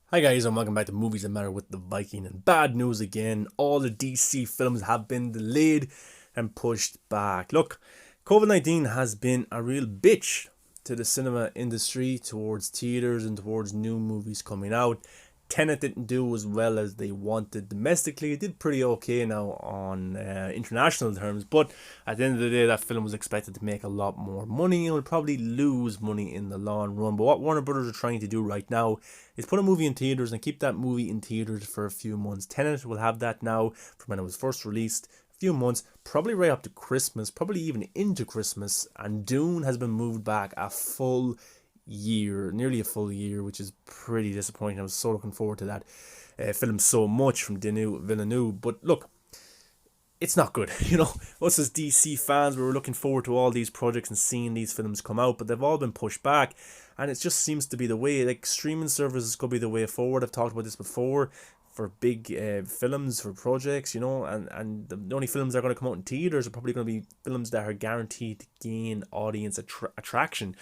Hi guys, and welcome back to Movies That Matter with the Viking. And bad news again, all the DC films have been delayed and pushed back. Look, COVID-19 has been a real bitch to the cinema industry, towards theaters and towards new movies coming out. Tenet didn't do as well as they wanted domestically. It did pretty okay now on international terms, but at the end of the day, that film was expected to make a lot more money and would probably lose money in the long run. But what Warner Brothers are trying to do right now is put a movie in theaters and keep that movie in theaters for a few months. Tenet will have that now from when it was first released. A few months, probably right up to Christmas, probably even into Christmas, and Dune has been moved back a full year, nearly a full year, which is pretty disappointing. I was so looking forward to that film so much from Denis Villeneuve. But look, it's not good. Us as DC fans, we were looking forward to all these projects and seeing these films come out, but they've all been pushed back. And it just seems to be the way, like streaming services could be the way forward. I've talked about this before for big films, for projects, and the only films that are going to come out in theaters are probably going to be films that are guaranteed to gain audience attraction.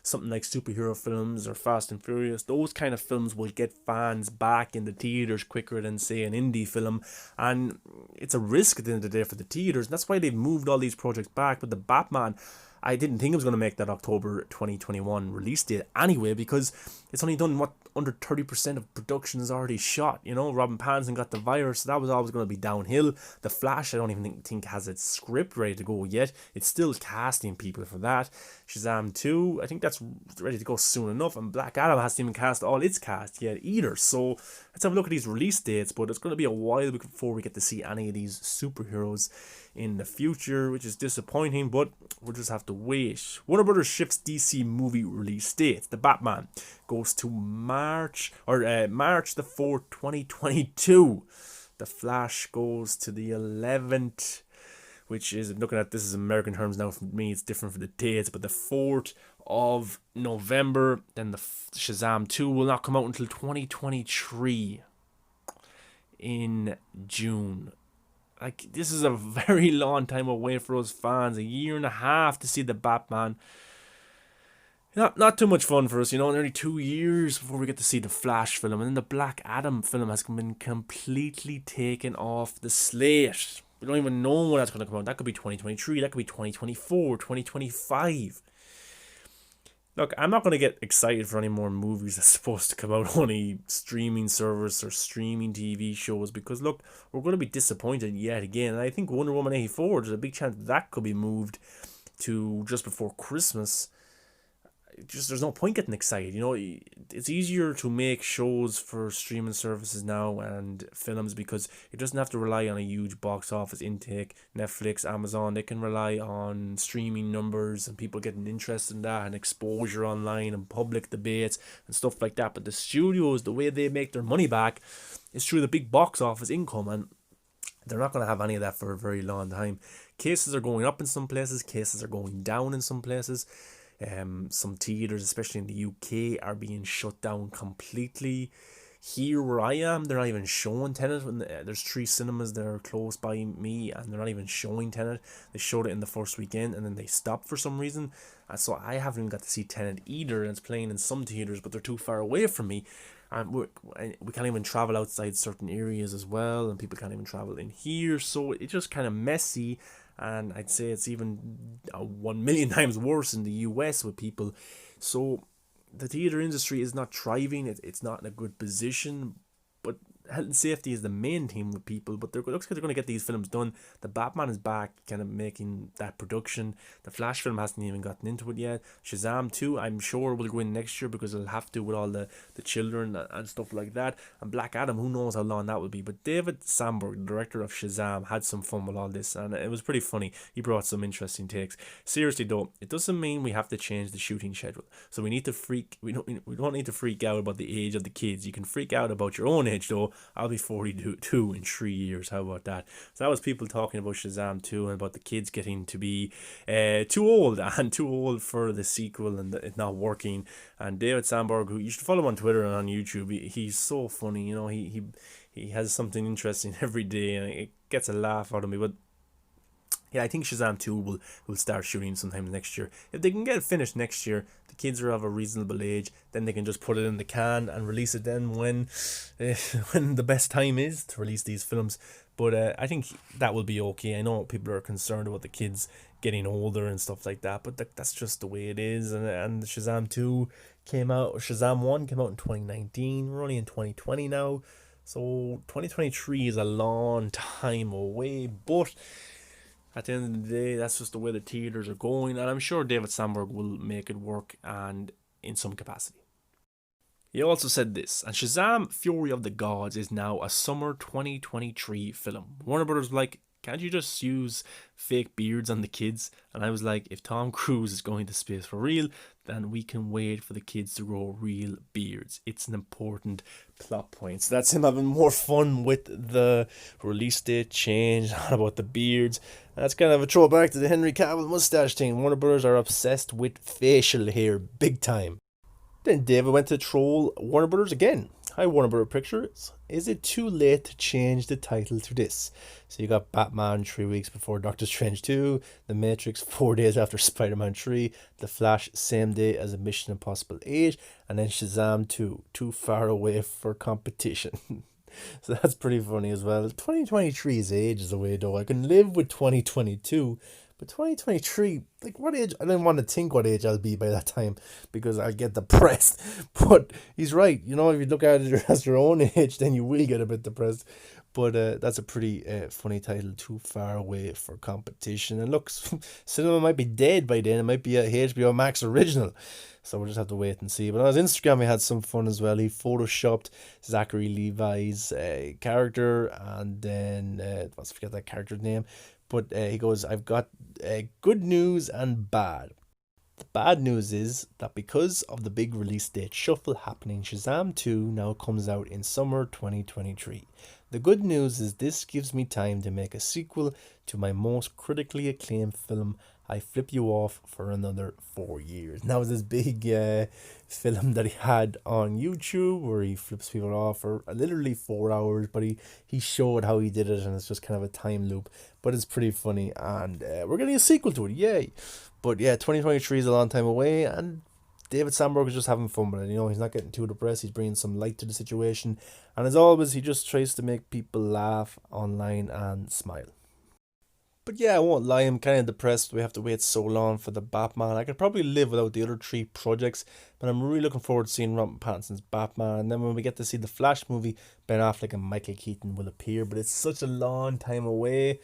Something like superhero films or Fast and Furious. Those kind of films will get fans back in the theaters quicker than, say, an indie film. And it's a risk at the end of the day for the theaters. And that's why they've moved all these projects back. But the Batman, I didn't think it was going to make that October 2021 release date anyway, because it's only done under 30% of production is already shot. Robin Pattinson got the virus, so that was always going to be downhill. The Flash, I don't even think has its script ready to go yet. It's still casting people for that. Shazam 2, I think that's ready to go soon enough, and Black Adam hasn't even cast all its cast yet either. So let's have a look at these release dates, but it's going to be a while before we get to see any of these superheroes in the future, which is disappointing, but we'll just have to wait. Warner Brothers shifts DC movie release date. The Batman goes to March the 4th, 2022. The Flash goes to the 11th, which is, looking at this as American terms now, for me it's different for the dates, but the 4th of November. Then the Shazam 2 will not come out until 2023 in June. Like, this is a very long time away for us fans. A year and a half to see the Batman. Not too much fun for us, nearly 2 years before we get to see the Flash film. And then the Black Adam film has been completely taken off the slate. We don't even know when that's going to come out. That could be 2023, that could be 2024, 2025. Look, I'm not going to get excited for any more movies that's supposed to come out on a streaming service or streaming TV shows, because, look, we're going to be disappointed yet again. And I think Wonder Woman 84, there's a big chance that could be moved to just before Christmas. There's no point getting excited. It's easier to make shows for streaming services now and films, because it doesn't have to rely on a huge box office intake. Netflix, Amazon, they can rely on streaming numbers and people getting interested in that and exposure online and public debates and stuff like that. But the studios, the way they make their money back is through the big box office income, and they're not going to have any of that for a very long time. Cases are going up in some places, cases are going down in some places. Some theaters, especially in the UK, are being shut down completely. Here where I am, they're not even showing Tenet. There's 3 cinemas that are close by me, and they're not even showing Tenet. They showed it in the first weekend, and then they stopped for some reason. And so I haven't even got to see Tenet either, and it's playing in some theaters, but they're too far away from me. And we can't even travel outside certain areas as well, and people can't even travel in here. So it's just kind of messy. And I'd say it's even 1 million times worse in the US with people. So the theatre industry is not thriving. It's not in a good position. But health and safety is the main theme with people. But it looks like they're going to get these films done. The Batman is back, kind of making that production. The Flash film hasn't even gotten into it yet. Shazam 2, I'm sure, will go in next year, because it'll have to with all the children and stuff like that. And Black Adam, who knows how long that will be. But David Sandberg, the director of Shazam, had some fun with all this, and it was pretty funny. He brought some interesting takes. Seriously though, it doesn't mean we have to change the shooting schedule. So we don't need to freak out about the age of the kids. You can freak out about your own age though. I'll be 42 in 3 years. How about that? So that was people talking about Shazam 2 and about the kids getting to be too old and too old for the sequel and it not working. And David Sandberg, who you should follow on Twitter and on YouTube, he's so funny. He has something interesting every day, and it gets a laugh out of me. But Yeah, I think Shazam 2 will start shooting sometime next year. If they can get it finished next year, the kids are of a reasonable age, then they can just put it in the can and release it then when when the best time is to release these films. But I think that will be okay. I know people are concerned about the kids getting older and stuff like that, but that's just the way it is. And Shazam 2 came out, Shazam 1 came out in 2019. We're only in 2020 now. So 2023 is a long time away, but at the end of the day, that's just the way the theaters are going, and I'm sure David Sandberg will make it work and in some capacity. He also said this, and Shazam Fury of the Gods is now a summer 2023 film. Warner Brothers like, can't you just use fake beards on the kids? And I was like, if Tom Cruise is going to space for real, then we can wait for the kids to grow real beards. It's an important plot point. So that's him having more fun with the release date change, not about the beards. And that's kind of a throwback to the Henry Cavill mustache thing. Warner Brothers are obsessed with facial hair big time. Then David went to troll Warner Brothers again. Hi Warner Brothers Pictures. Is it too late to change the title to this? So you got Batman 3 weeks before Doctor Strange 2, The Matrix 4 days after Spider-Man 3, The Flash same day as a Mission Impossible 8, and then Shazam 2, too far away for competition. So that's pretty funny as well. 2023 is ages away though. I can live with 2022. But 2023, like what age? I don't want to think what age I'll be by that time because I'll get depressed. But he's right. You know, if you look at it as your own age, then you will get a bit depressed. But that's a pretty funny title, Too Far Away for Competition. And look, cinema might be dead by then. It might be a HBO Max original. So we'll just have to wait and see. But on his Instagram, he had some fun as well. He photoshopped Zachary Levi's character. And then, I forget that character's name. But he goes, I've got good news and bad. The bad news is that because of the big release date shuffle happening, Shazam 2 now comes out in summer 2023. The good news is this gives me time to make a sequel to my most critically acclaimed film, I Flip You Off, for another 4 years. Now, this big film that he had on YouTube where he flips people off for literally 4 hours, but he showed how he did it, and it's just kind of a time loop. But it's pretty funny, and we're getting a sequel to it, yay! But yeah, 2023 is a long time away, and David Sandberg is just having fun with it. You know, he's not getting too depressed. He's bringing some light to the situation. And as always, he just tries to make people laugh online and smile. But yeah, I won't lie, I'm kind of depressed. We have to wait so long for the Batman. I could probably live without the other 3 projects, but I'm really looking forward to seeing Robert Pattinson's Batman. And then when we get to see the Flash movie, Ben Affleck and Michael Keaton will appear. But it's such a long time away.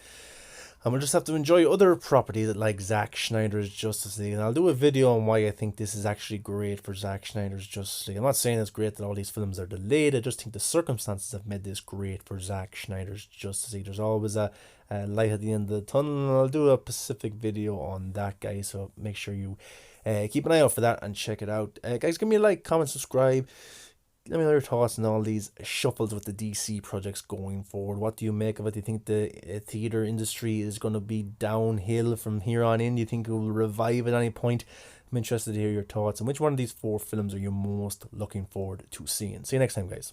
And we'll just have to enjoy other properties like Zack Snyder's Justice League. And I'll do a video on why I think this is actually great for Zack Snyder's Justice League. I'm not saying it's great that all these films are delayed. I just think the circumstances have made this great for Zack Snyder's Justice League. There's always a light at the end of the tunnel. And I'll do a specific video on that, guys. So make sure you keep an eye out for that and check it out. Guys, give me a like, comment, subscribe. Let me know your thoughts on all these shuffles with the DC projects going forward. What do you make of it? Do you think the theatre industry is going to be downhill from here on in? Do you think it will revive at any point? I'm interested to hear your thoughts. And which one of these 4 films are you most looking forward to seeing? See you next time, guys.